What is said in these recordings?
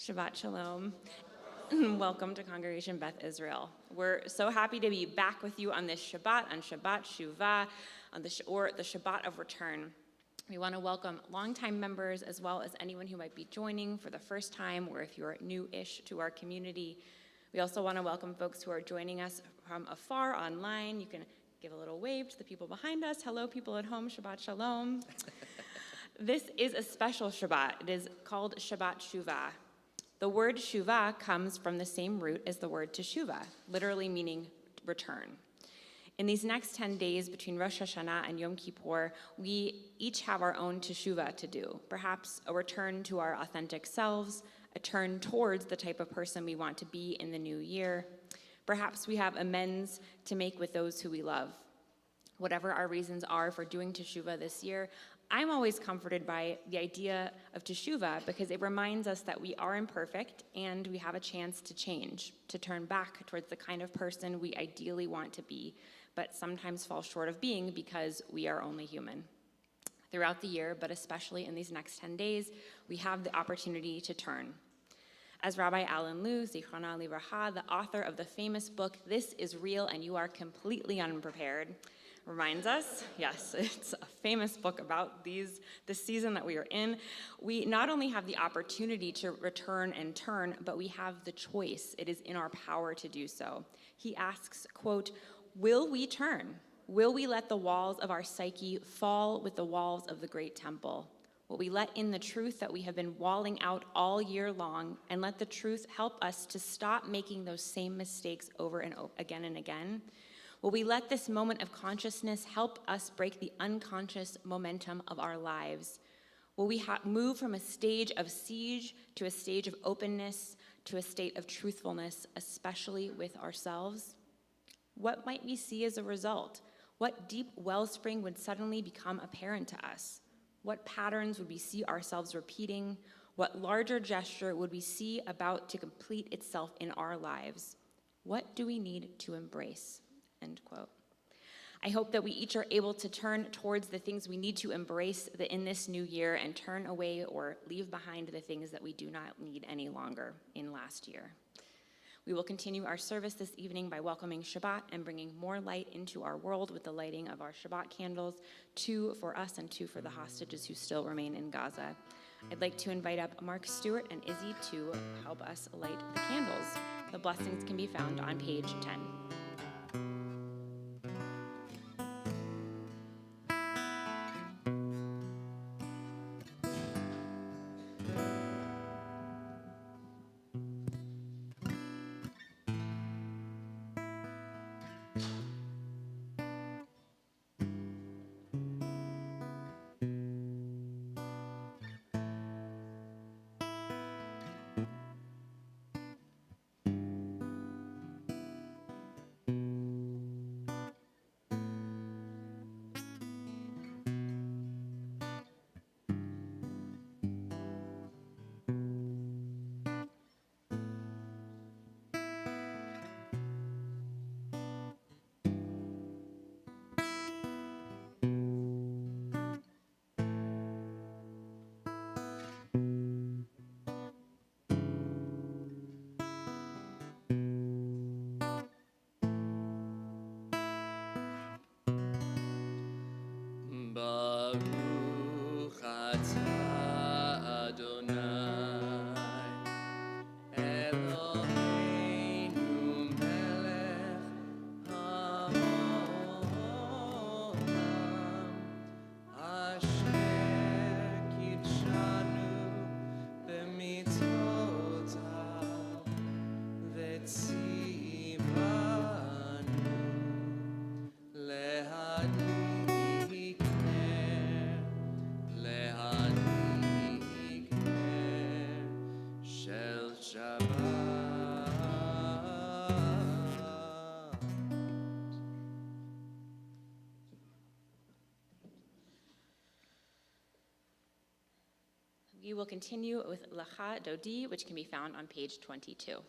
Shabbat Shalom. Welcome to Congregation Beth Israel. We're so happy to be back with you on this Shabbat, on Shabbat Shuva, on the Shabbat of Return. We want to welcome longtime members as well as anyone who might be joining for the first time or if you're new-ish to our community. We also want to welcome folks who are joining us from afar online. You can give a little wave to the people behind us. Hello, people at home. Shabbat Shalom. This is a special Shabbat. It is called Shabbat Shuva. The word Shuva comes from the same root as the word teshuva, literally meaning return. In these next 10 days between Rosh Hashanah and Yom Kippur, we each have our own teshuva to do. Perhaps a return to our authentic selves, a turn towards the type of person we want to be in the new year. Perhaps we have amends to make with those who we love. Whatever our reasons are for doing teshuva this year, I'm always comforted by the idea of teshuva because it reminds us that we are imperfect and we have a chance to change, to turn back towards the kind of person we ideally want to be, but sometimes fall short of being because we are only human. Throughout the year, but especially in these next 10 days, we have the opportunity to turn. As Rabbi Alan Liu, Zichrona Livracha, the author of the famous book, This is Real and You Are Completely Unprepared, reminds us, yes, it's a famous book about the season that we are in. We not only have the opportunity to return and turn, but we have the choice. It is in our power to do so. He asks, quote, will we turn? Will we let the walls of our psyche fall with the walls of the great temple? Will we let in the truth that we have been walling out all year long and let the truth help us to stop making those same mistakes over and again and again? Will we let this moment of consciousness help us break the unconscious momentum of our lives? Will we move from a stage of siege to a stage of openness to a state of truthfulness, especially with ourselves? What might we see as a result? What deep wellspring would suddenly become apparent to us? What patterns would we see ourselves repeating? What larger gesture would we see about to complete itself in our lives? What do we need to embrace? End quote. I hope that we each are able to turn towards the things we need to embrace in this new year and turn away or leave behind the things that we do not need any longer in last year. We will continue our service this evening by welcoming Shabbat and bringing more light into our world with the lighting of our Shabbat candles, 2 for us and 2 for the hostages who still remain in Gaza. I'd like to invite up Mark Stewart and Izzy to help us light the candles. The blessings can be found on page 10. We will continue with Lecha Dodi, which can be found on page 22.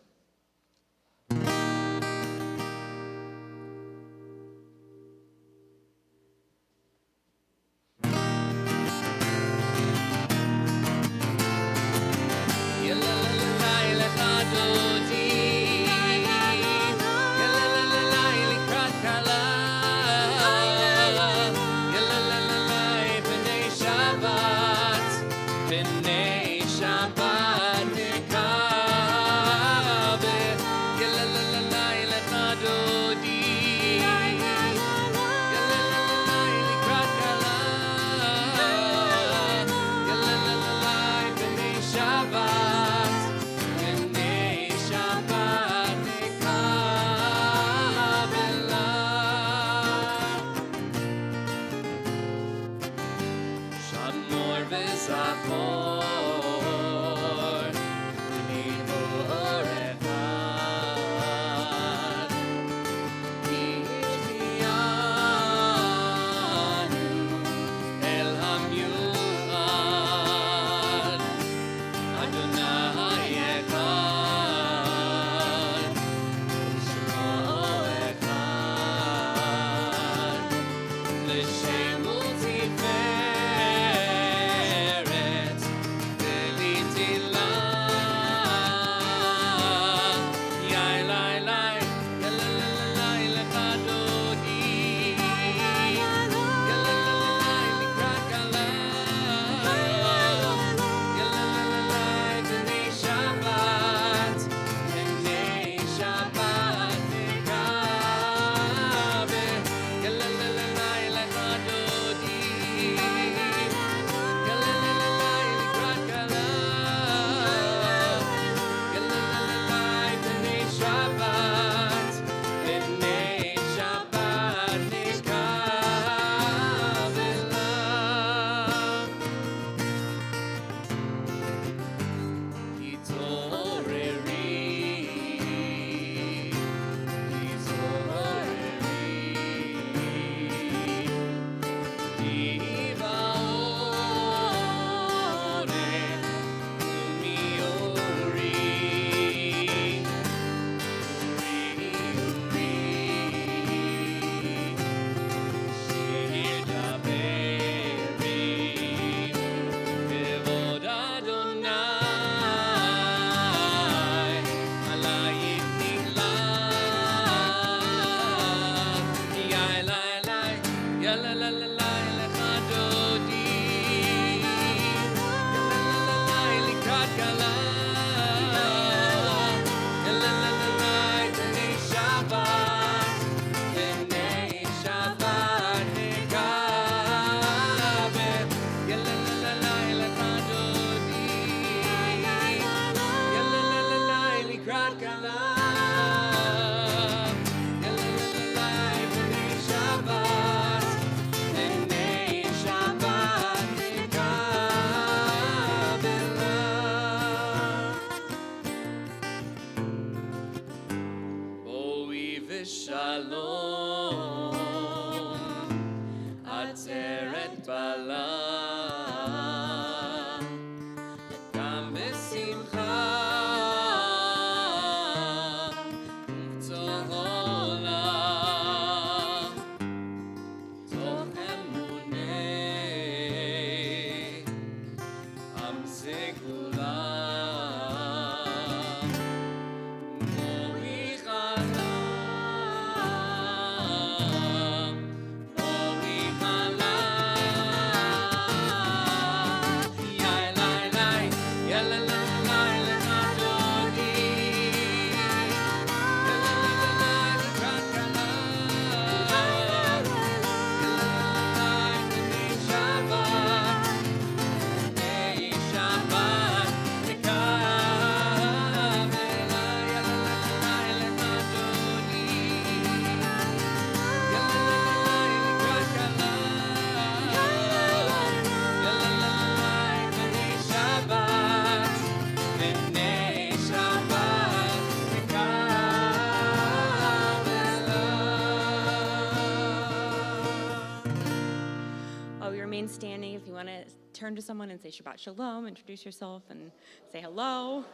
standing, if you want to turn to someone and say Shabbat Shalom, introduce yourself and say hello.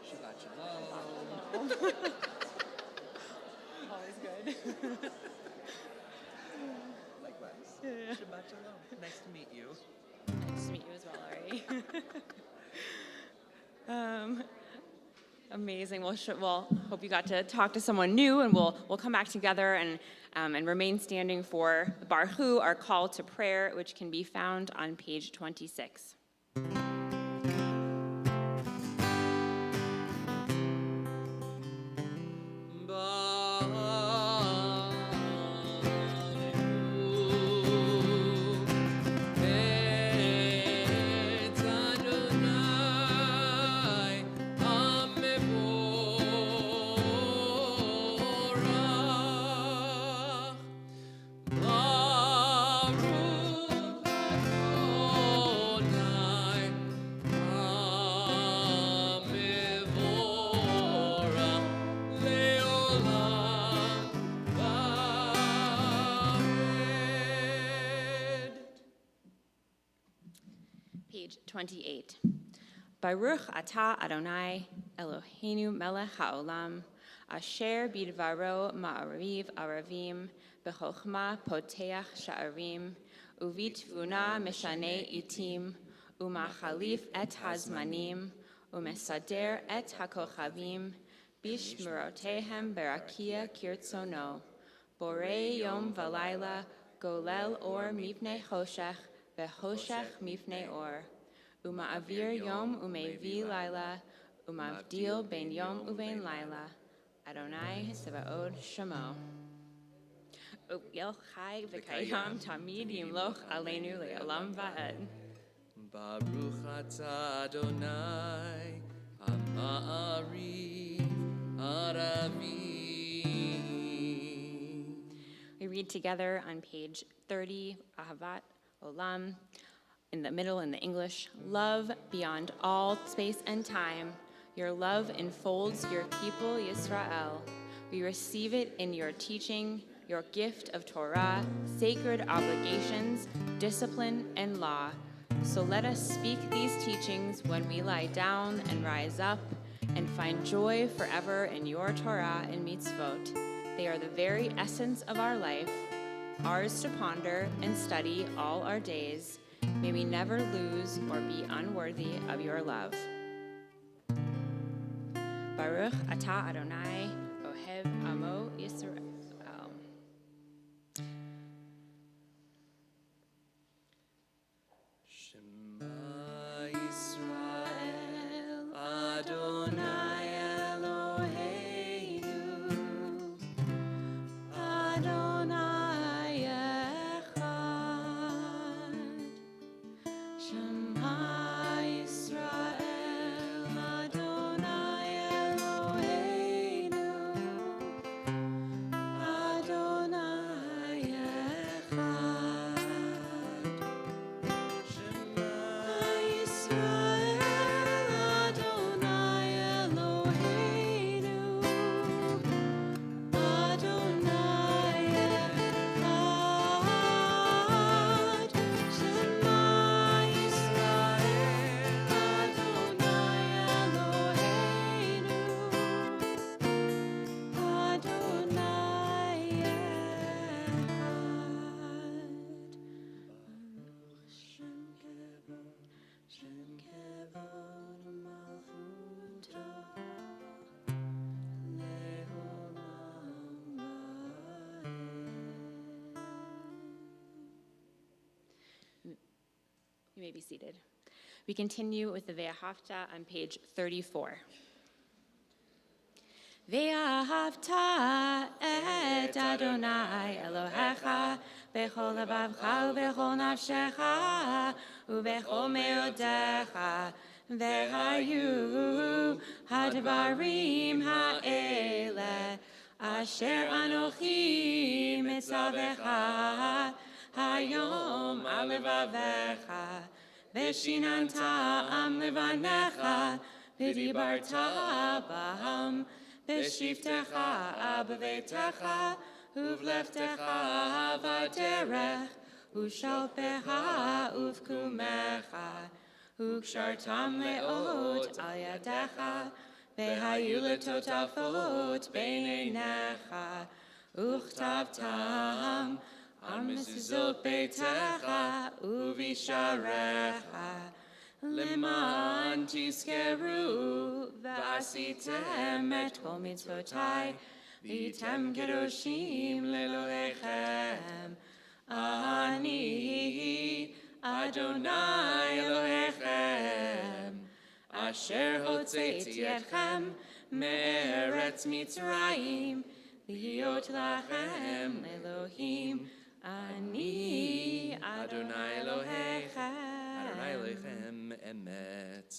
Shabbat Shalom. Always good. Likewise. Yeah. Shabbat Shalom. Nice to meet you. Nice to meet you as well, Ari. Amazing. Well, hope you got to talk to someone new, and we'll come back together and remain standing for Barhu, our call to prayer, which can be found on page 26. Page 28. Baruch atah Adonai Eloheinu melech haolam, asher bidvaro ma'ariv aravim, b'chochma poteach sha'arim, uvitvuna meshane itim, umachalif et hazmanim, umesader et hakochavim, bishmerotehem berakia kirtzono, borei yom v'layla, golel or mipnei choshech, v'choshech mipnei or, uma'avir yom umevi laila, umavdil ben yom uvein laila, Adonai Sebaod Shemo. Yel chai v'kayam tamid yimloch aleinu le'olam va'ed. Baruch atah Adonai ha'ma'ariv aravim. We read together on page 30, Ahavat Olam, in the middle in the English. Love beyond all space and time. Your love enfolds your people, Yisrael. We receive it in your teaching, your gift of Torah, sacred obligations, discipline, and law. So let us speak these teachings when we lie down and rise up, and find joy forever in your Torah and mitzvot. They are the very essence of our life, ours to ponder and study all our days. May we never lose or be unworthy of your love. Baruch atah Adonai ohev amo Yisrael. Shema Yisrael Adonai Eloheinu Adonai echad. Shema Yisrael Adonai Eloheinu Adonai echad. Shema Yisrael Adonai Eloheinu Adonai echad. Shema Yisrael Adonai Eloheinu Adonai echad. Shem kevod malchuto le'olam va'ed. You may be seated. We continue with the Ve'ahavta on page 34. Ve'ahavta et Adonai Elohecha bechol levavcha u'bechol nafshecha u'bechol meodecha ve'hayu hadvarim ha'ele asher anochi mitzavecha hayom al levavecha ve'shinanta am levanecha v'dibarta b'ham v'shiftecha b'veitecha uvleftecha v'derech ושלפך ופקומך, וקשרתם לאות על ידיך, והיו לטוטפות בין עיניך, וכתבתם על מזוזות ביתך ובשעריך, למען תזכרו ועשיתם את כל מצוותיי, והייתם קדושים לאלוהיכם. אני אדוני אלוהיכם, אשר הוצאתי אתכם מארץ מצרים, להיות לכם לאלוהים. אני אדוני אלוהיכם. Adonai Elohim Emet.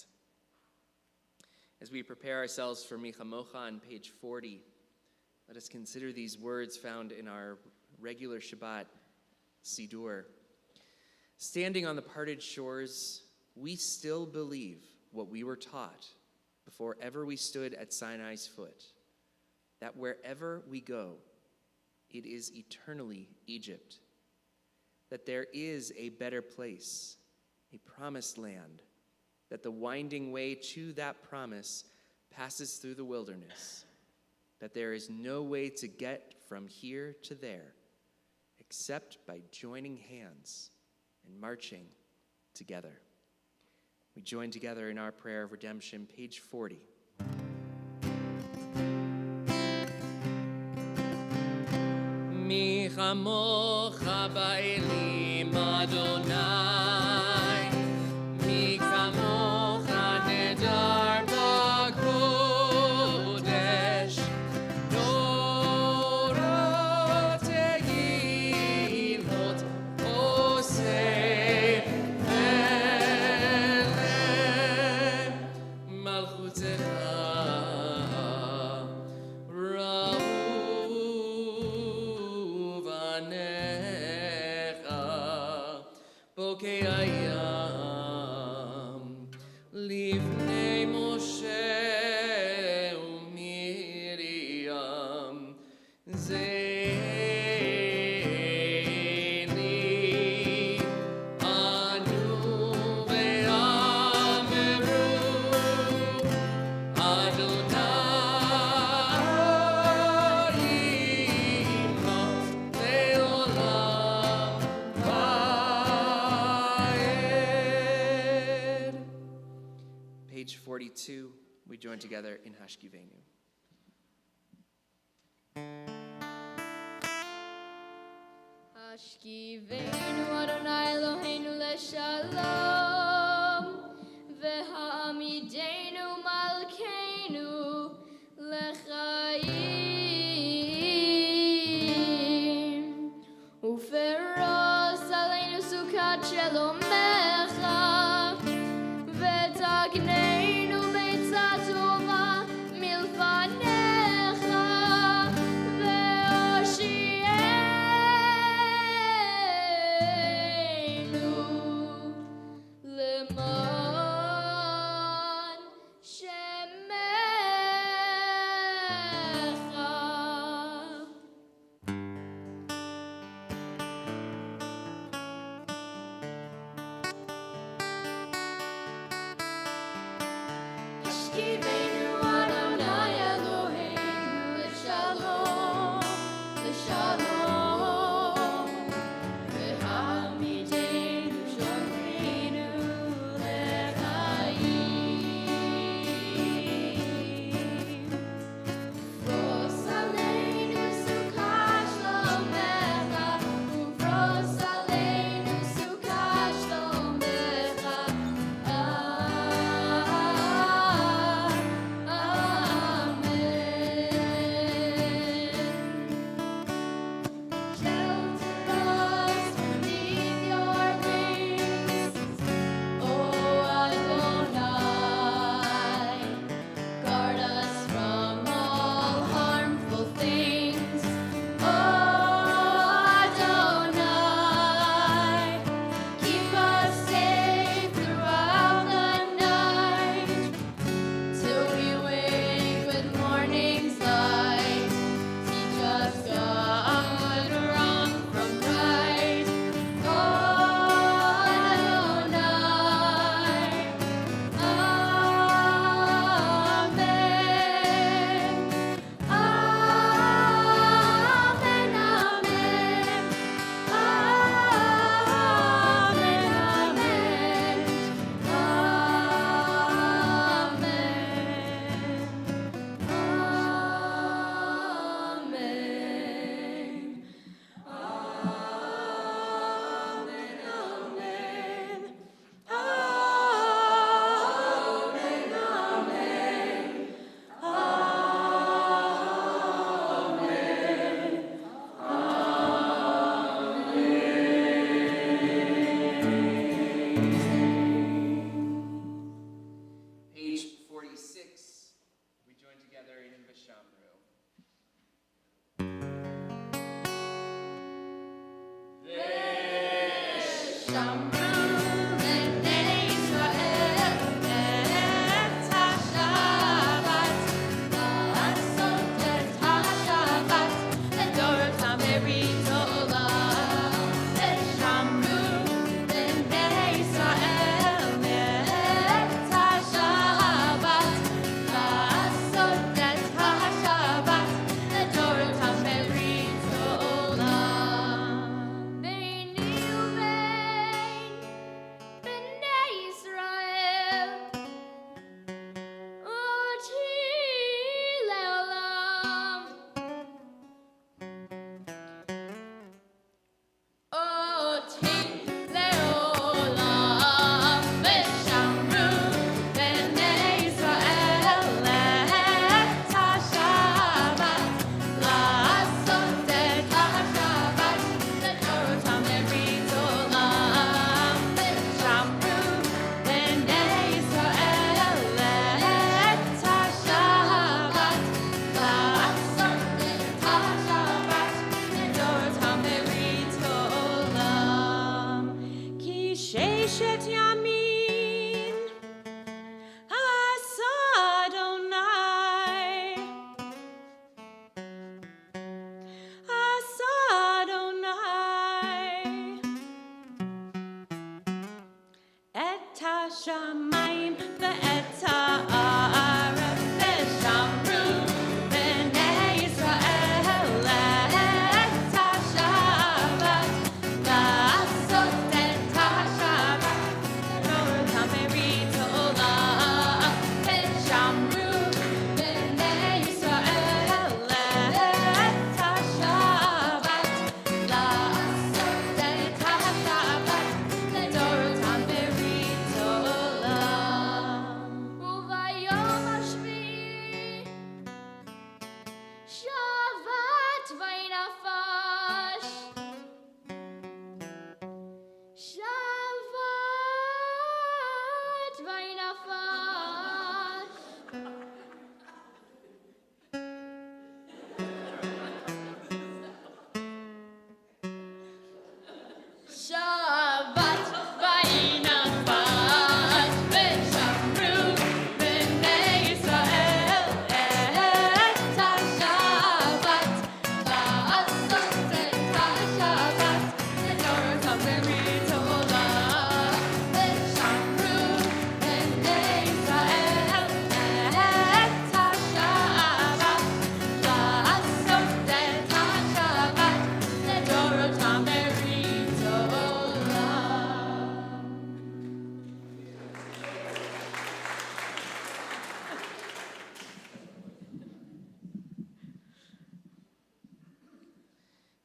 As we prepare ourselves for Michamocha on page 40, let us consider these words found in our regular Shabbat Sidur. Standing on the parted shores, we still believe what we were taught before ever we stood at Sinai's foot, that wherever we go, it is eternally Egypt, that there is a better place, a promised land, that the winding way to that promise passes through the wilderness, that there is no way to get from here to there except by joining hands and marching together. We join together in our prayer of redemption, page 40. Mi chamocha ba'elim Adonai, mi chamocha nedar ba'kodesh, Torah tehilot oseh eleh, malchutecha Bokeh ayam livnei Moshe u'Miriam zeini anu ve'ameru Adonai imot le'olam Page 42, we join together in Hashkivenu. Hashkivenu Adonai Eloheinu leshalom, v'ha'amidenu malkeinu lechaim, u'feros aleinu sukat shelomecha, v'tagneinu beitzah tova milfanecha, ve'oshienu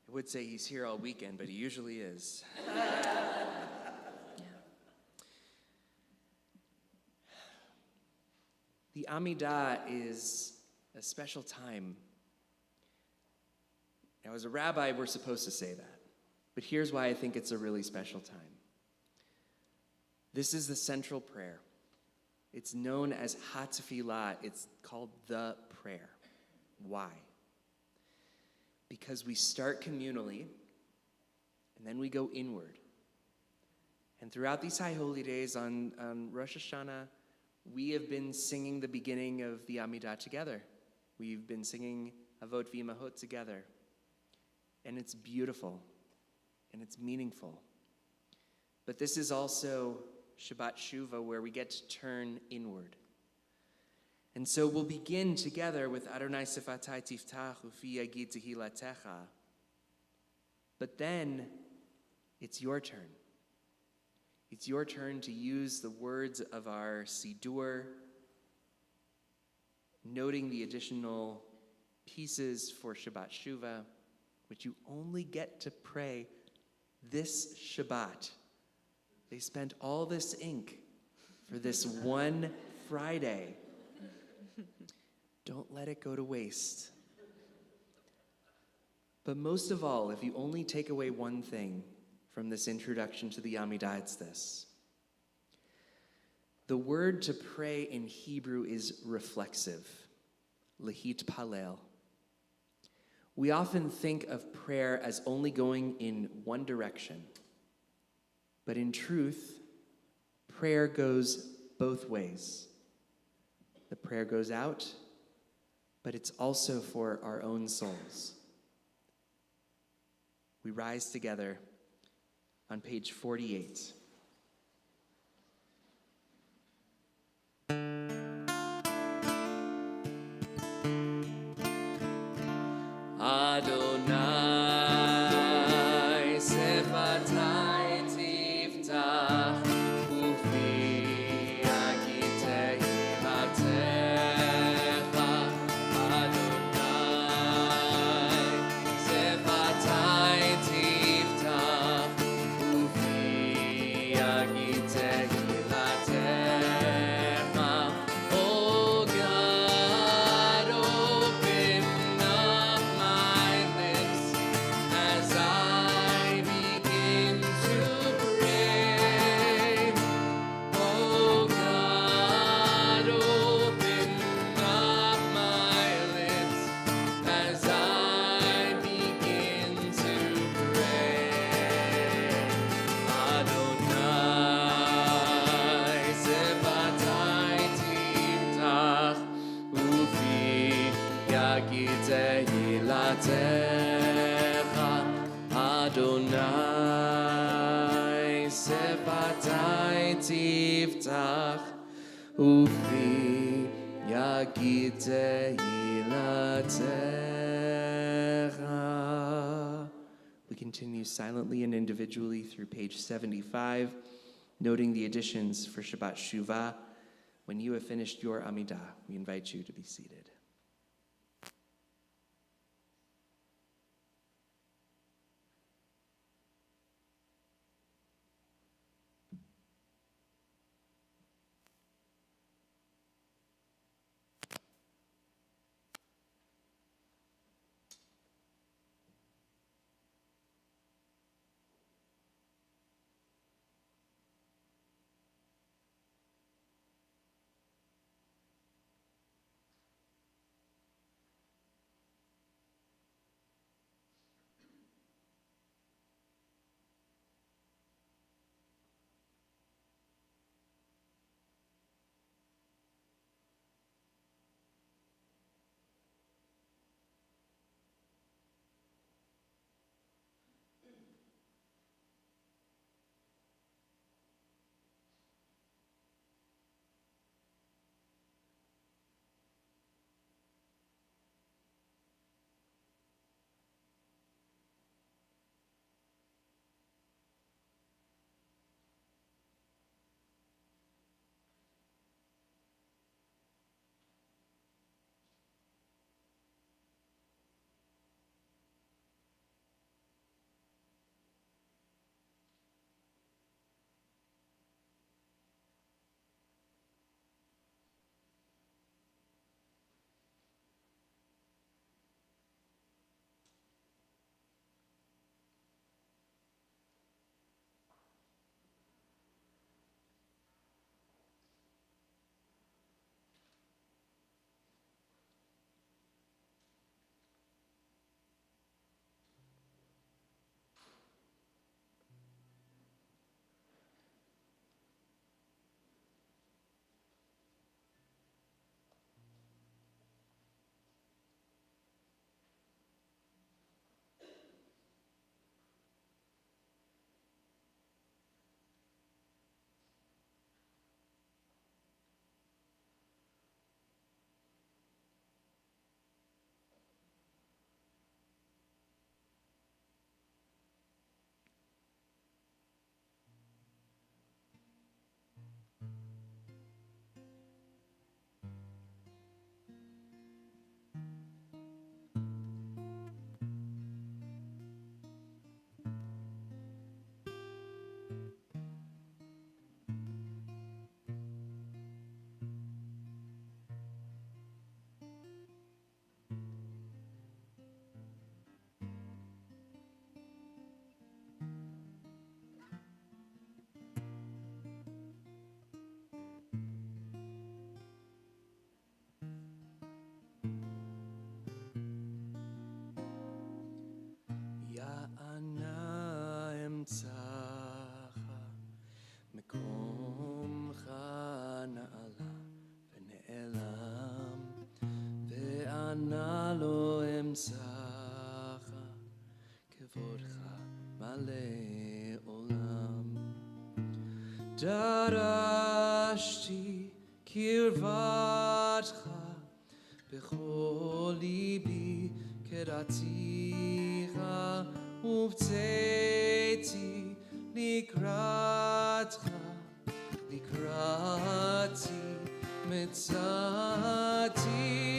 I would say he's here all weekend, but he usually is. The Amidah is a special time. Now, as a rabbi, we're supposed to say that. But here's why I think it's a really special time. This is the central prayer. It's known as HaTefilah. It's called the prayer. Why? Because we start communally, and then we go inward. And throughout these high holy days on Rosh Hashanah, we have been singing the beginning of the Amidah together. We've been singing Avot V'Imahot together. And it's beautiful, and it's meaningful. But this is also Shabbat Shuva, where we get to turn inward. And so we'll begin together with Adonai Sifatai Tiftach Ufi Yagid Tehilatecha. But then it's your turn. It's your turn to use the words of our Sidur, noting the additional pieces for Shabbat Shuva, which you only get to pray this Shabbat. They spent all this ink for this one Friday. Don't let it go to waste. But most of all, if you only take away one thing from this introduction to the Amidah, it's this. The word to pray in Hebrew is reflexive, lehit palel. We often think of prayer as only going in one direction. But in truth, prayer goes both ways. The prayer goes out, but it's also for our own souls. We rise together on page 48. Adonai sefatai tiftach ufi agitei latecha. Adonai sefatai tiftach ufi agitei latecha. Oh God, open up my lips as I begin to pray. Oh God, open up my lips as I begin to pray. Adonai sefatai tiftach ufi yagitei latecha. Adonai sefatai tiftach ufi yagitei latecha. We continue silently and individually through page 75, noting the additions for Shabbat Shuva. When you have finished your Amidah, we invite you to be seated. אמצך, כבודך מלא עולם. דרשתי קרבתך בכל ליבי, קראתיך ובצאתי לקראתך, לקראתי מצאתיך.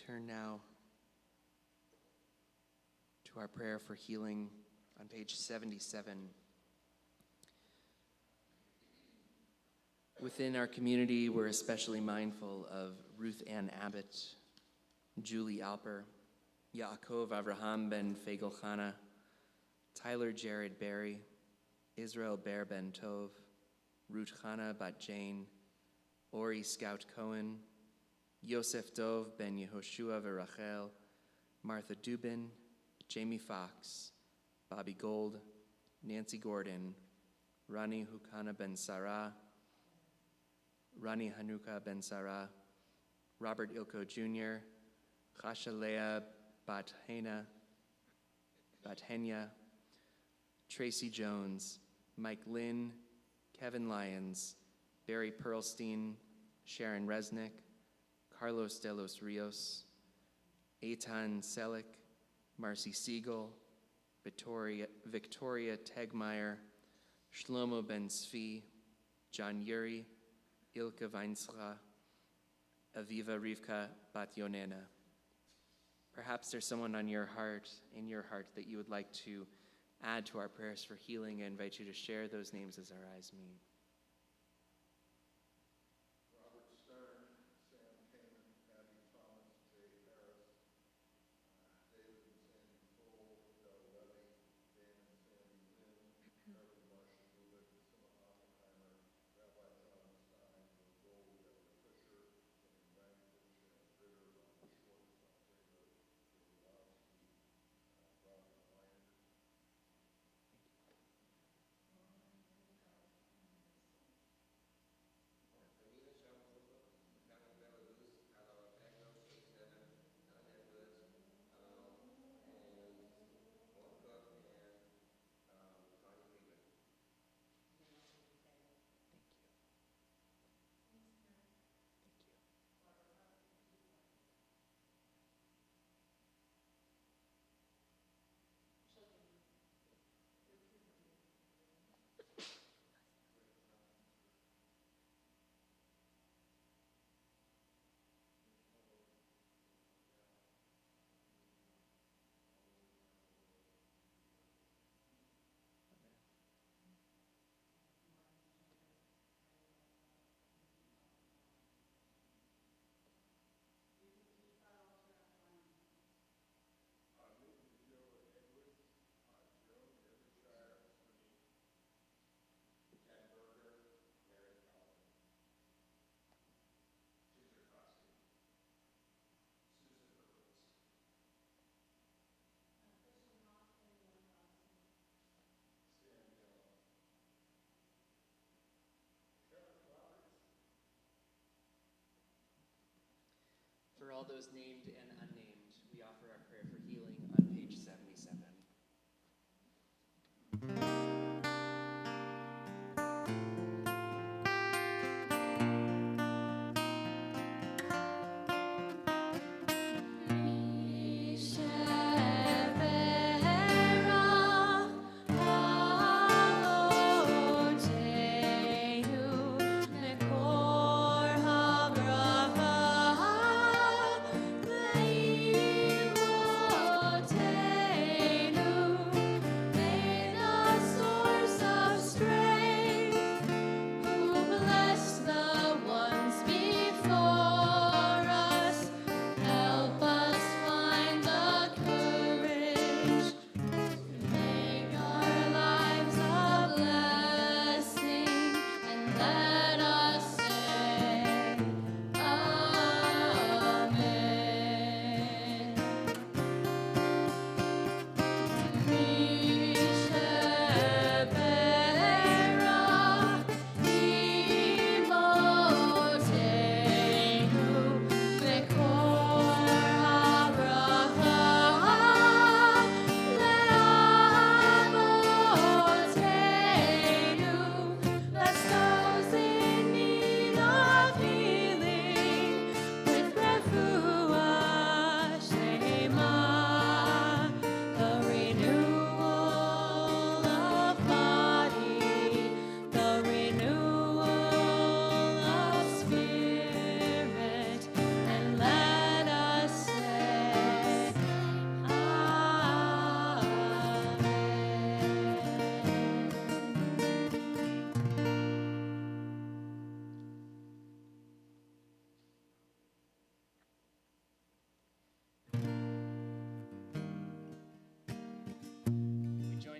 Turn now to our prayer for healing on page 77. Within our community, we're especially mindful of Ruth Ann Abbott, Julie Alper, Yaakov Avraham ben Fegelchana, Tyler Jared Berry, Israel Ber ben Tov, Ruth Chana bat Jane, Ori Scout Cohen, Yosef Dov ben Yehoshua v'Rachel, Martha Dubin, Jamie Fox, Bobby Gold, Nancy Gordon, Rani Hukana ben Sarah, Rani Hanuka ben Sarah, Robert Ilko Jr., Chashalea Bathena, Tracy Jones, Mike Lynn, Kevin Lyons, Barry Pearlstein, Sharon Resnick, Carlos de los Rios, Eitan Selick, Marcy Siegel, Victoria Tegmeyer, Shlomo Ben Svi, John Yuri, Ilka Weinsra, Aviva Rivka Bat Yonena. Perhaps there's someone in your heart that you would like to add to our prayers for healing. I invite you to share those names as our eyes meet. those named and unnamed, we offer our prayer for healing on page 77.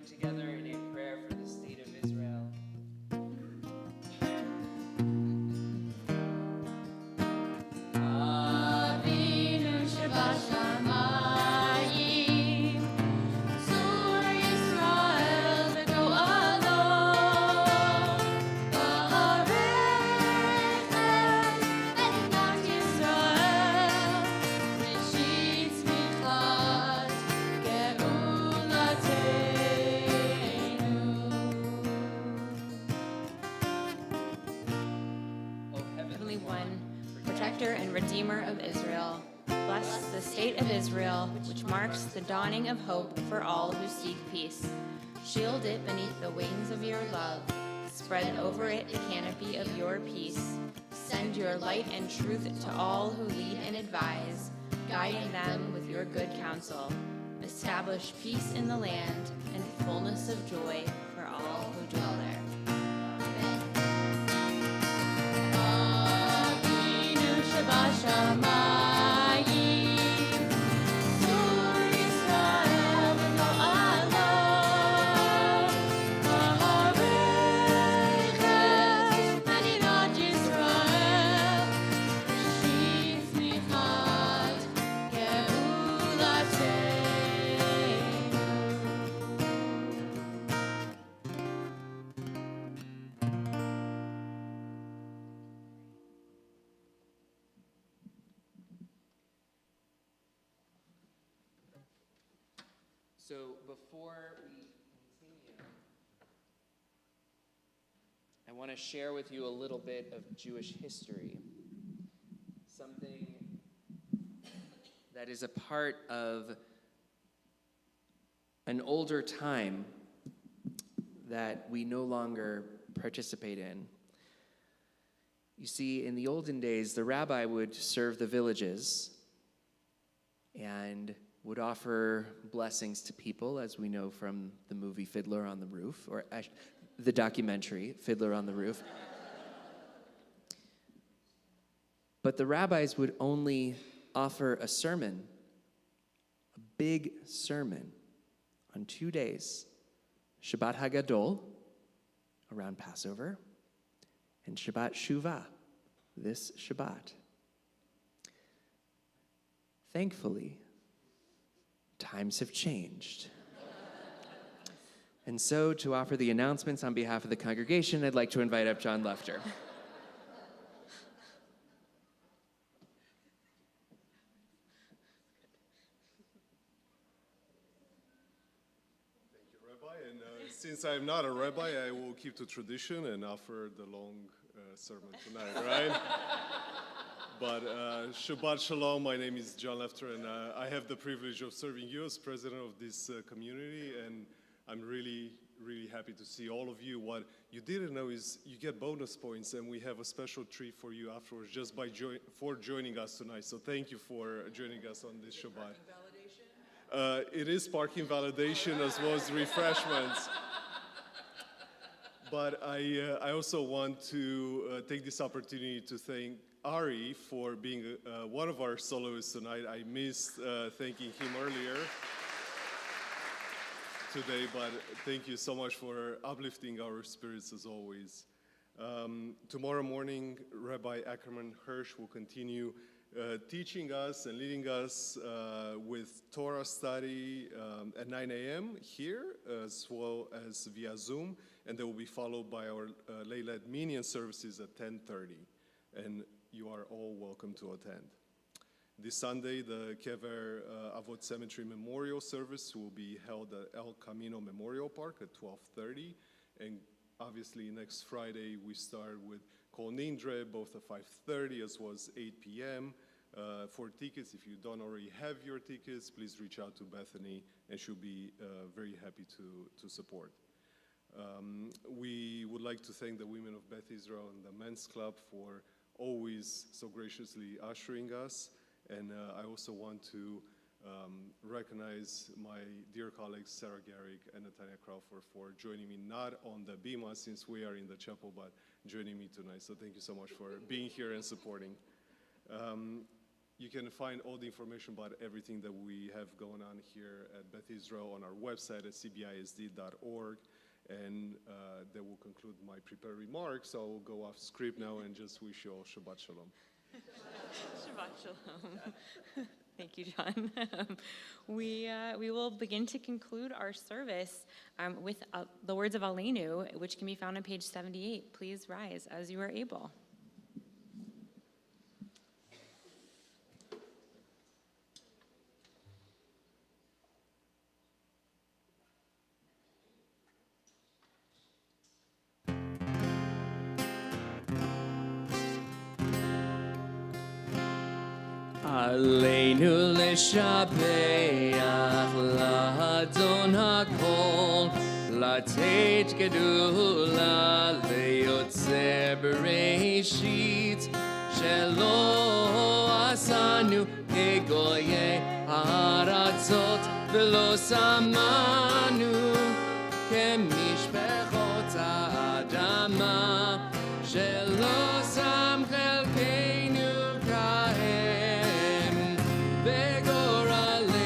Together in a prayer for the state of Israel. Avinu Shabashamayim, Zur Yisrael v'Go'alo, Ba'arechet Medinat Yisrael, Rishit Tzmichat Ge'ulateinu. O Heavenly One, protector and redeemer of Israel, bless the state of Israel, which marks the dawning of hope for all who seek peace. Shield it beneath the wings of your love. Spread over it the canopy of your peace. Send your light and truth to all who lead and advise, guiding them with your good counsel. Establish peace in the land and fullness of joy for all who dwell there. Avinu Shabashamayim, Zur Yisrael v'Go'alo, Ba'arechet Medinat Yisrael, Rishit Tzmichat Ge'ulateinu. So before we continue, I want to share with you a little bit of Jewish history, something that is a part of an older time that we no longer participate in. You see, in the olden days, the rabbi would serve the villages and would offer blessings to people, as we know from the movie Fiddler on the Roof, or the documentary Fiddler on the Roof. But the rabbis would only offer a sermon, a big sermon, on 2 days, Shabbat Hagadol, around Passover, and Shabbat Shuva, this Shabbat. Thankfully, times have changed. And so, to offer the announcements on behalf of the congregation, I'd like to invite up John Lefter. Since I'm not a rabbi, I will keep to tradition and offer the long sermon tonight, right? But Shabbat Shalom, my name is John Lefter, and I have the privilege of serving you as president of this community, and I'm really, really happy to see all of you. What you didn't know is you get bonus points, and we have a special treat for you afterwards just by for joining us tonight. So thank you for joining us on this Shabbat. It is parking validation as well as refreshments. But I also want to take this opportunity to thank Ari for being one of our soloists tonight. I missed thanking him earlier today, but thank you so much for uplifting our spirits as always. Tomorrow morning, Rabbi Ackerman Hirsch will continue teaching us and leading us with Torah study at 9 a.m. here, as well as via Zoom, and they will be followed by our Leilat Minyan services at 10:30. And you are all welcome to attend. This Sunday, the Kever Avot Cemetery Memorial Service will be held at El Camino Memorial Park at 12:30. And obviously, next Friday, we start with Kol Nindre, both at 5:30 as well as 8 p.m. For tickets, if you don't already have your tickets, please reach out to Bethany, and she'll be very happy to support. We would like to thank the women of Beth Israel and the Men's Club for always so graciously ushering us. And I also want to recognize my dear colleagues Sarah Garrick and Natanya Crawford for joining me, not on the bima since we are in the chapel, but joining me tonight. So thank you so much for being here and supporting. You can find all the information about everything that we have going on here at Beth Israel on our website at cbisd.org. And that will conclude my prepared remarks. So I'll go off script now and just wish you all Shabbat Shalom. Shabbat Shalom. Thank you, John. We will begin to conclude our service with the words of Aleinu, which can be found on page 78. Please rise as you are able. עלינו לשבח לאדון הכל, לתת גדולה ליוצר בראשית, שלא עשנו כגויי הארצות ולא שמענו כמשפחות האדמה, שלא שם חלקנו כהם וגורלנו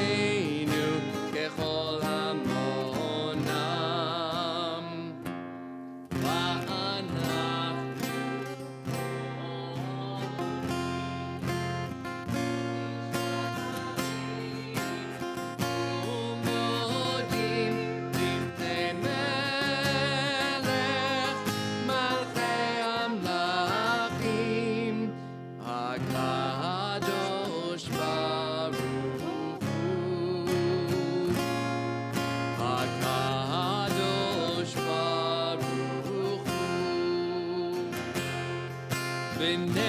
ככל המונם, ואנחנו ומודים לפני מלך מלכי המלכים, הקדוש ברוך הוא, הקדוש ברוך הוא, ונאמר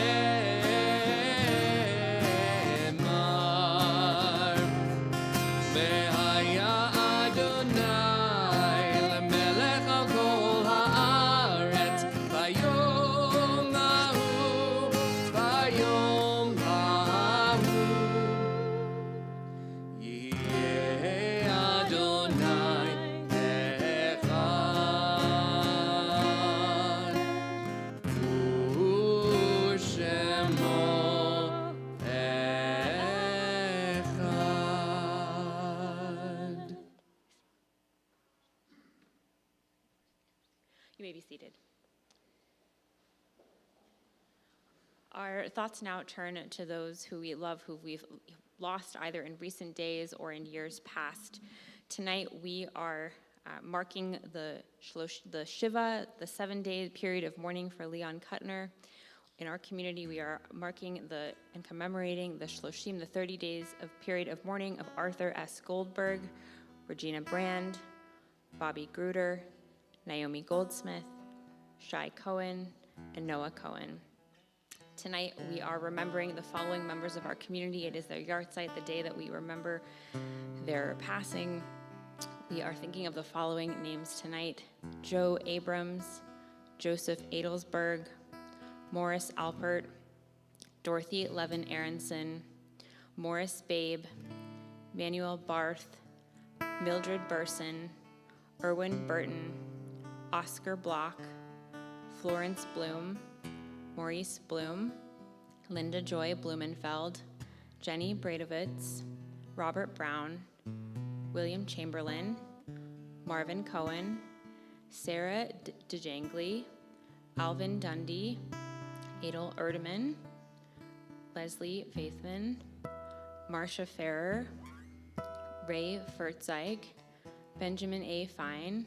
והיה אדוני למלך על כל הארץ ביום ההוא, ביום ההוא. יהיה אדוני אחד, ושמו אחד. You may be seated. Our thoughts now turn to those who we love, who we've lost either in recent days or in years past. Tonight we are marking the Shiva, the 7-day period of mourning for Leon Kuttner. In our community, we are marking and commemorating the Shloshim, the 30 days of period of mourning of Arthur S. Goldberg, Regina Brand, Bobby Gruder, Naomi Goldsmith, Shai Cohen, and Noah Cohen. Tonight, we are remembering the following members of our community. It is their yahrzeit, the day that we remember their passing. We are thinking of the following names tonight: Joe Abrams, Joseph Adelsberg, Morris Alpert, Dorothy Levin Aronson, Morris Babe, Manuel Barth, Mildred Burson, Erwin Burton, Oscar Block, Florence Bloom, Maurice Bloom, Linda Joy Blumenfeld, Jenny Bradovitz, Robert Brown, William Chamberlain, Marvin Cohen, Sarah DeJangley, Alvin Dundee, Adel Erdeman, Leslie Faithman, Marcia Ferrer, Ray Fertzig, Benjamin A. Fine,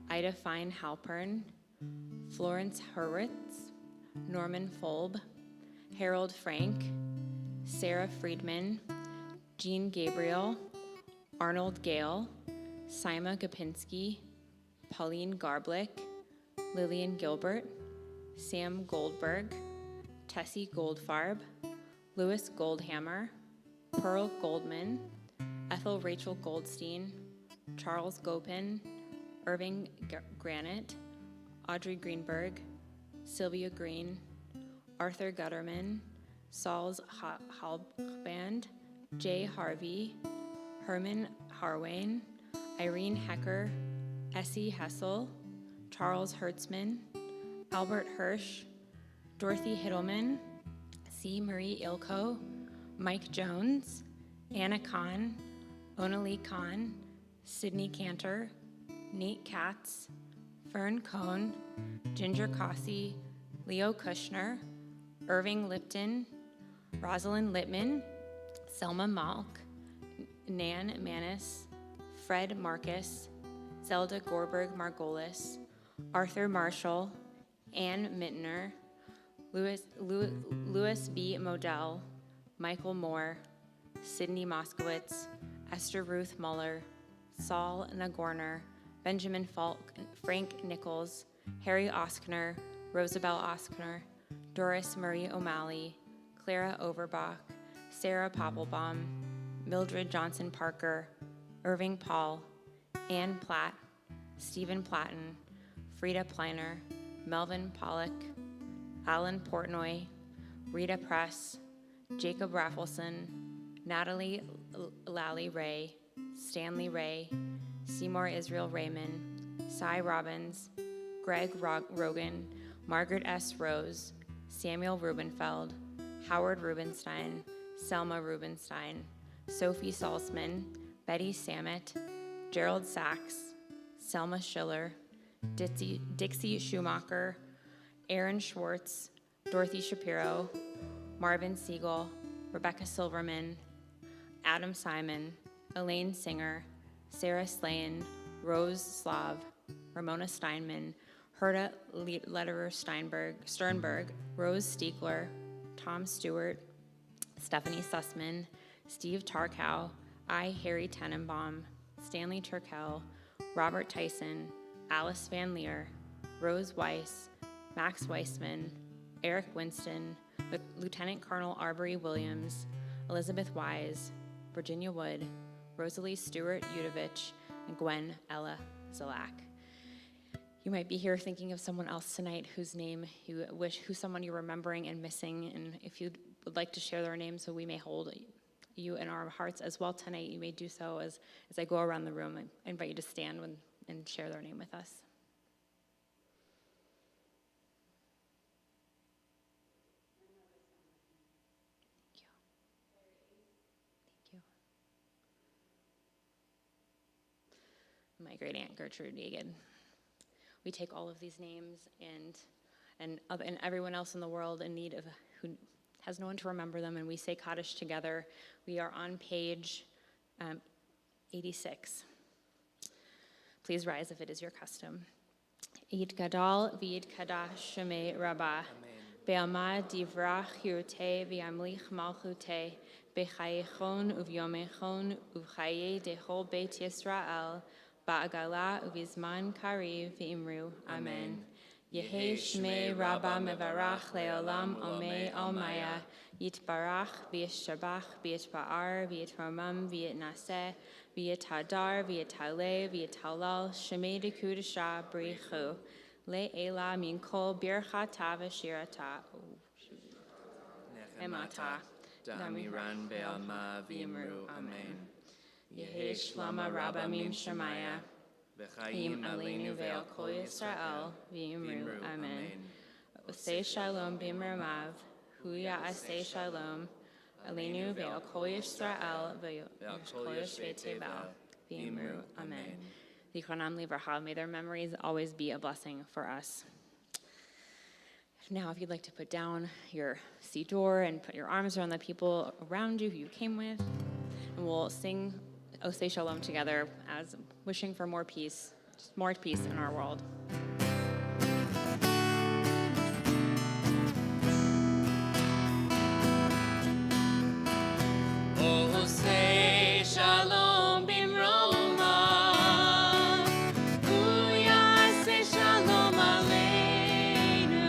Ida Fine Halpern, Florence Hurwitz, Norman Folb, Harold Frank, Sarah Friedman, Jean Gabriel, Arnold Gale, Sima Gopinski, Pauline Garblick, Lillian Gilbert, Sam Goldberg, Tessie Goldfarb, Louis Goldhammer, Pearl Goldman, Ethel Rachel Goldstein, Charles Gopin, Irving Granite, Audrey Greenberg, Sylvia Green, Arthur Gutterman, Saul's Halband, Jay Harvey, Herman Harwain, Irene Hecker, Essie Hessel, Charles Hertzman, Albert Hirsch, Dorothy Hiddleman, C. Marie Ilko, Mike Jones, Anna Kahn, Onalee Kahn, Sydney Cantor, Nate Katz, Fern Cohn, Ginger Cossey, Leo Kushner, Irving Lipton, Rosalind Littman, Selma Malk, Nan Manis, Fred Marcus, Zelda Gorberg Margolis, Arthur Marshall, Ann Mittner, Louis B. Modell, Michael Moore, Sidney Moskowitz, Esther Ruth Muller, Saul Nagorner, Benjamin Falk, Frank Nichols, Harry Oskner, Rosabelle Oskner, Doris Marie O'Malley, Clara Overbach, Sarah Poppelbaum, Mildred Johnson Parker, Irving Paul, Ann Platt, Stephen Platten, Frida Pliner, Melvin Pollock, Alan Portnoy, Rita Press, Jacob Raffleson, Natalie Lally Ray, Stanley Ray, Seymour Israel Raymond, Cy Robbins, Greg Rogan, Margaret S. Rose, Samuel Rubenfeld, Howard Rubenstein, Selma Rubenstein, Sophie Salzman, Betty Samet, Gerald Sachs, Selma Schiller, Dixie Schumacher, Aaron Schwartz, Dorothy Shapiro, Marvin Siegel, Rebecca Silverman, Adam Simon, Elaine Singer, Sarah Slayen, Rose Slav, Ramona Steinman, Herta Lederer Sternberg, Rose Stiegler, Tom Stewart, Stephanie Sussman, Steve Tarkow, I. Harry Tenenbaum, Stanley Turkel, Robert Tyson, Alice Van Leer, Rose Weiss, Max Weissman, Eric Winston, Lieutenant Colonel Arbery Williams, Elizabeth Wise, Virginia Wood, Rosalie Stewart Udovich, and Gwen Ella Zalak. You might be here thinking of someone else tonight whose name you wish, who's someone you're remembering and missing, and if you would like to share their name so we may hold you in our hearts as well tonight, you may do so as I go around the room. I invite you to stand and share their name with us. My great aunt Gertrude Egan. We take all of these names and everyone else in the world in need of who has no one to remember them, and we say Kaddish together. We are on page 86. Please rise if it is your custom. Eid Gadol v'Eid Kadash Shemei Rabbah. Be'alma divrach hirutei v'yamlich malchutei. Be'chayechon uvyomechon uvchaye dechol Beit Yisrael. ba'agala ubizman kariv v'imru. Amen. Yehi shmei rabba mevarach leolam omei almaya. Yitbarach v'yishabach v'yitba'ar v'yitramam v'yitnaseh v'yithadar v'yitale v'yitalal shemei dekudasha brichu. Le'ela min kol birchata v'shirata. Emata. Damiran be'alma v'imru. Amen. Yehi shlama rabba mim shemaya. V'chaim aleinu ve'al kol Yisrael v'imru. Amen. Osei shalom b'imramav. Huya asei shalom. Aleinu ve'al kol Yisrael ve'al kol yoshvei tevel v'imru. Amen. Zichronam livracha. May their memories always be a blessing for us. Now, if you'd like to put down your siddur and put your arms around the people around you who you came with, and we'll sing Osei Shalom together as wishing for more peace, just more peace in our world. Osei shalom bimroma. Huya asei shalom aleinu.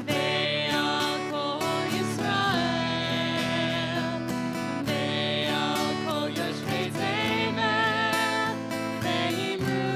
Ve'al kol Yisrael. Ve'al kol yoshvei tevel. Ve'imru.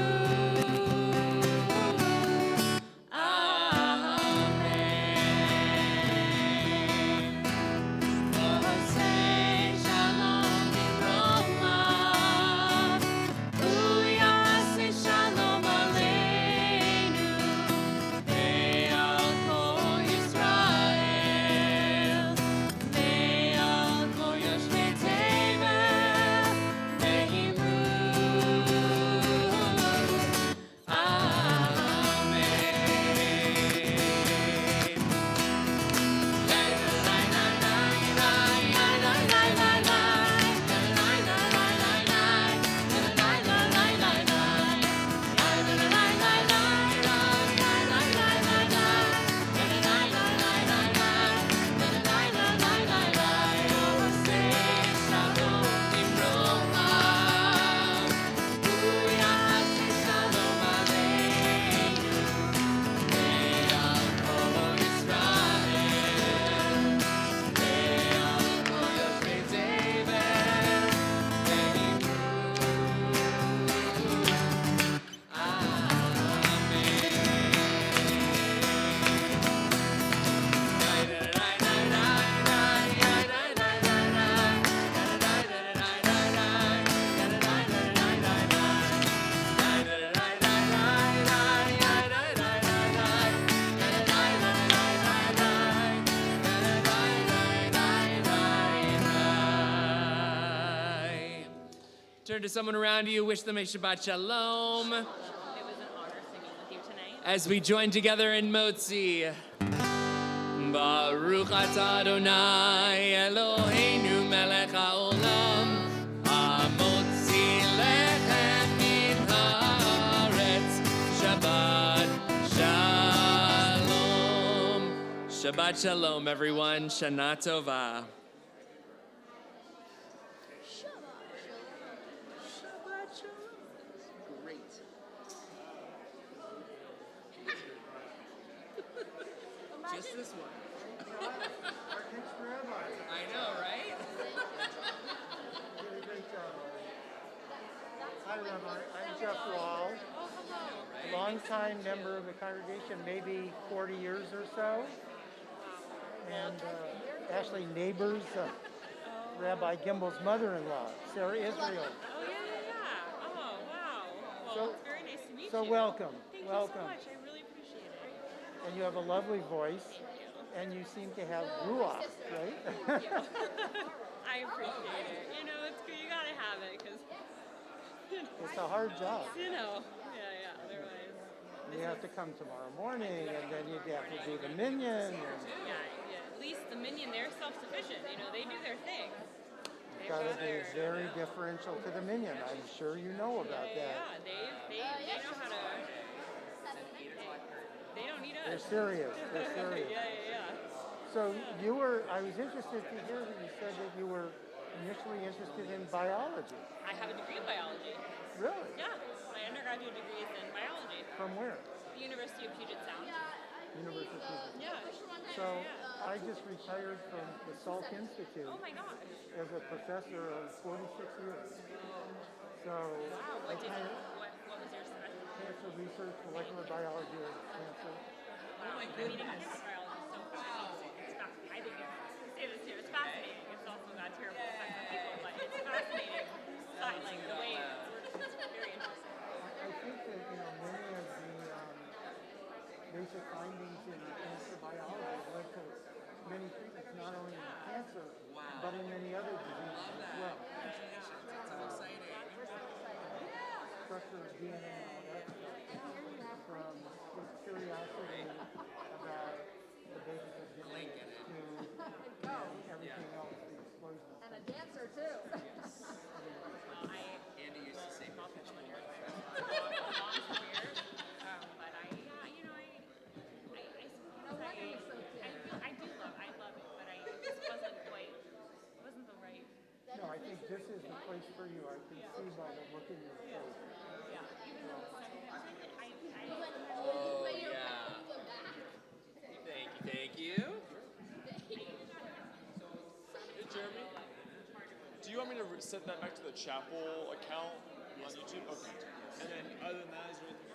Turn to someone around you, wish them a Shabbat Shalom. It was an honor singing with you tonight. As we join together in Motzi. Baruch atah Adonai Eloheinu melech haolam hamotzi lechem min haaretz. Shabbat Shalom. Shabbat Shalom, everyone. Shana Tova. Just this one. I know, right? Hi, Rabbi. I'm Jeff Wall, a longtime member of the congregation, maybe 40 years or so, and actually neighbors of Rabbi Gimbel's mother-in-law, Sarah Israel. Oh, yeah. Oh, wow. Well, So- it's very nice to meet So you. welcome, Thank welcome. you so much. I really appreciate it. And you have a lovely voice, and you seem to have ruach, right? I appreciate it. You know, it's good. You gotta have it because, It's a hard job. otherwise. You have to come tomorrow morning, and then you have to do the minyan. And At least the minion, they're self-sufficient. You know, they do their thing. you've got to be very differential to the minyan. I'm sure you know about that. Yeah, they know how to. They don't need They're us. serious. They're serious. Yeah. So I was interested to hear that you said that you were initially interested in biology. I have a degree in biology. Really? Yeah. undergraduate degrees in biology. From where? The University of Puget Sound. University of Puget. Yeah. So I just retired from the Salk Institute Oh my gosh. as a professor of 46 years. So Wow. I kind of What was your specialty? cancer research, molecular biology of cancer. Oh my goodness. Cancer biology is so fascinating. It's fascinating. I think say this too. It's fascinating. It's also got terrible effects on people, but it's fascinating. Like the way it works is very interesting. I think that many of the basic findings in cancer biology led to many treatments, not only in cancer, but in many other diseases as well. Structure of DNA and all that stuff, from just curiosity about the basis of genetics to everything else, the explosion. And a dancer too. Well, Andy used to say but I love it, but it just wasn't the right. No, I think this is the place for you. I can see by the look in your face. Oh, yeah. Thank you. Hey, Jeremy. Do you want me to send that back to the chapel account on YouTube? Okay. And then, other than that, is there anything